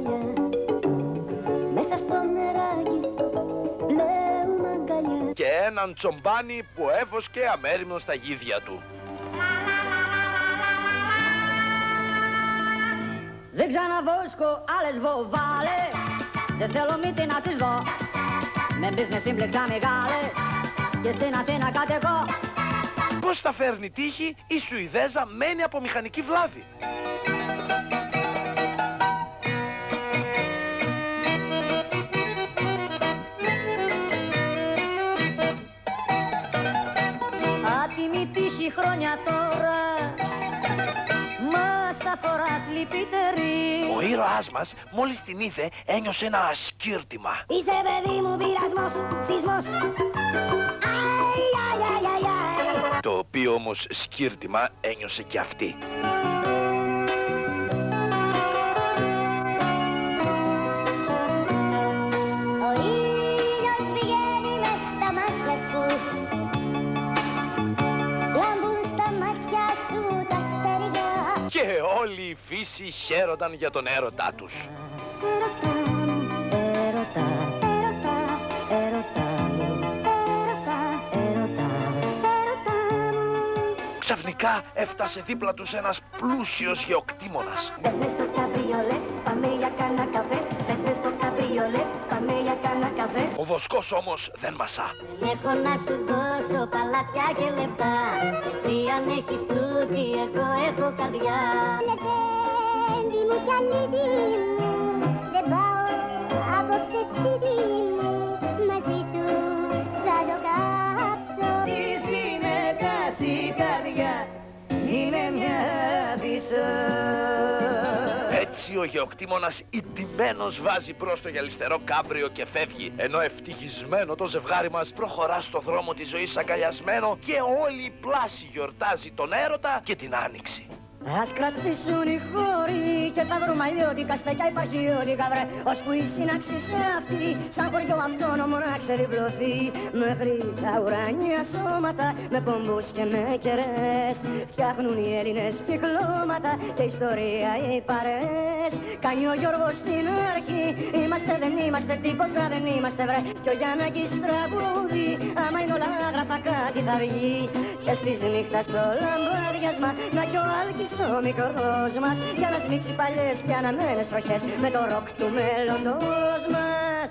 γυαλιά. Μέσα στο νεράκι πλέουμε αγκαλιά. Και έναν τσομπάνι που έβοσκε αμέριμνο στα γίδια του. Δεν ξαναβόσκω άλλες βοβάλες, δεν θέλω μύτη να τις δω. Με μπεις με σύμπλεξα μεγάλες και στην Αθήνα κατεβώ. Πώς τα φέρνει τύχη, η Σουηδέζα μένει από μηχανική βλάβη. Άτιμη τύχη χρόνια τώρα, μας τα φοράς λυπητερή. Ο ήρωάς μας μόλις την είδε ένιωσε ένα ασκύρτημα. Είσαι παιδί μου πειρασμός, σεισμός. Αι, αι, αι, αι, αι. Το οποίο όμως σκύρτημα ένιωσε και αυτή. Ο ήλιος βγαίνει μες στα μάτια σου. Λάμπουν στα μάτια σου τα αστέρια. Και όλη η φύση χαίρονταν για τον έρωτά τους. Ξαφνικά έφτασε δίπλα τους ένας πλούσιος γεωκτήμονας. Πες μες στο καμπριολέ, πάμε για κάνα καφέ. Πες μες στο καμπριολέ, πάμε για κάνα καφέ. Ο βοσκός όμως δεν μασά. Δεν έχω να σου δώσω παλάτια και λεπτά. Εσύ αν έχεις πλούτη, εγώ έχω καρδιά. Λεβέντη μου κι αλίδι μου, δεν πάω απόψε σπίτι μου. Μαζί σου θα το κάψω. Της γυναίκας η καρδιά είναι μια φύσο. Έτσι ο γεωκτήμονας ηττημένος βάζει μπρος το γυαλιστερό κάμπριο και φεύγει, ενώ ευτυχισμένο το ζευγάρι μας προχωρά στο δρόμο της ζωής αγκαλιασμένο και όλη η πλάση γιορτάζει τον έρωτα και την άνοιξη. Ας κρατήσουν οι χώροι και τα βρωμαλιώτικα στεκιά υπαρχιώτικα βρε, ώσπου η σύναξη σε αυτή σαν χωριό αυτόνομο να ξεδιπλωθεί. Μέχρι τα ουράνια σώματα με πομπούς και με κερές φτιάχνουν οι Έλληνες κυκλώματα και ιστορία οι παρές. Κάνει ο Γιώργος στην αρχή, είμαστε δεν είμαστε τίποτα δεν είμαστε βρε, κι ο Γιάννακης τραγούδι, άμα είναι όλα άγραφα κάτι θα βγει. Και στις νύχτας το λαμπάδιασμα να κι ο Άλκης ο μικρός μας για να σμίξει παλιές και αναμένες τροχές με το ροκ του μέλλοντος μας.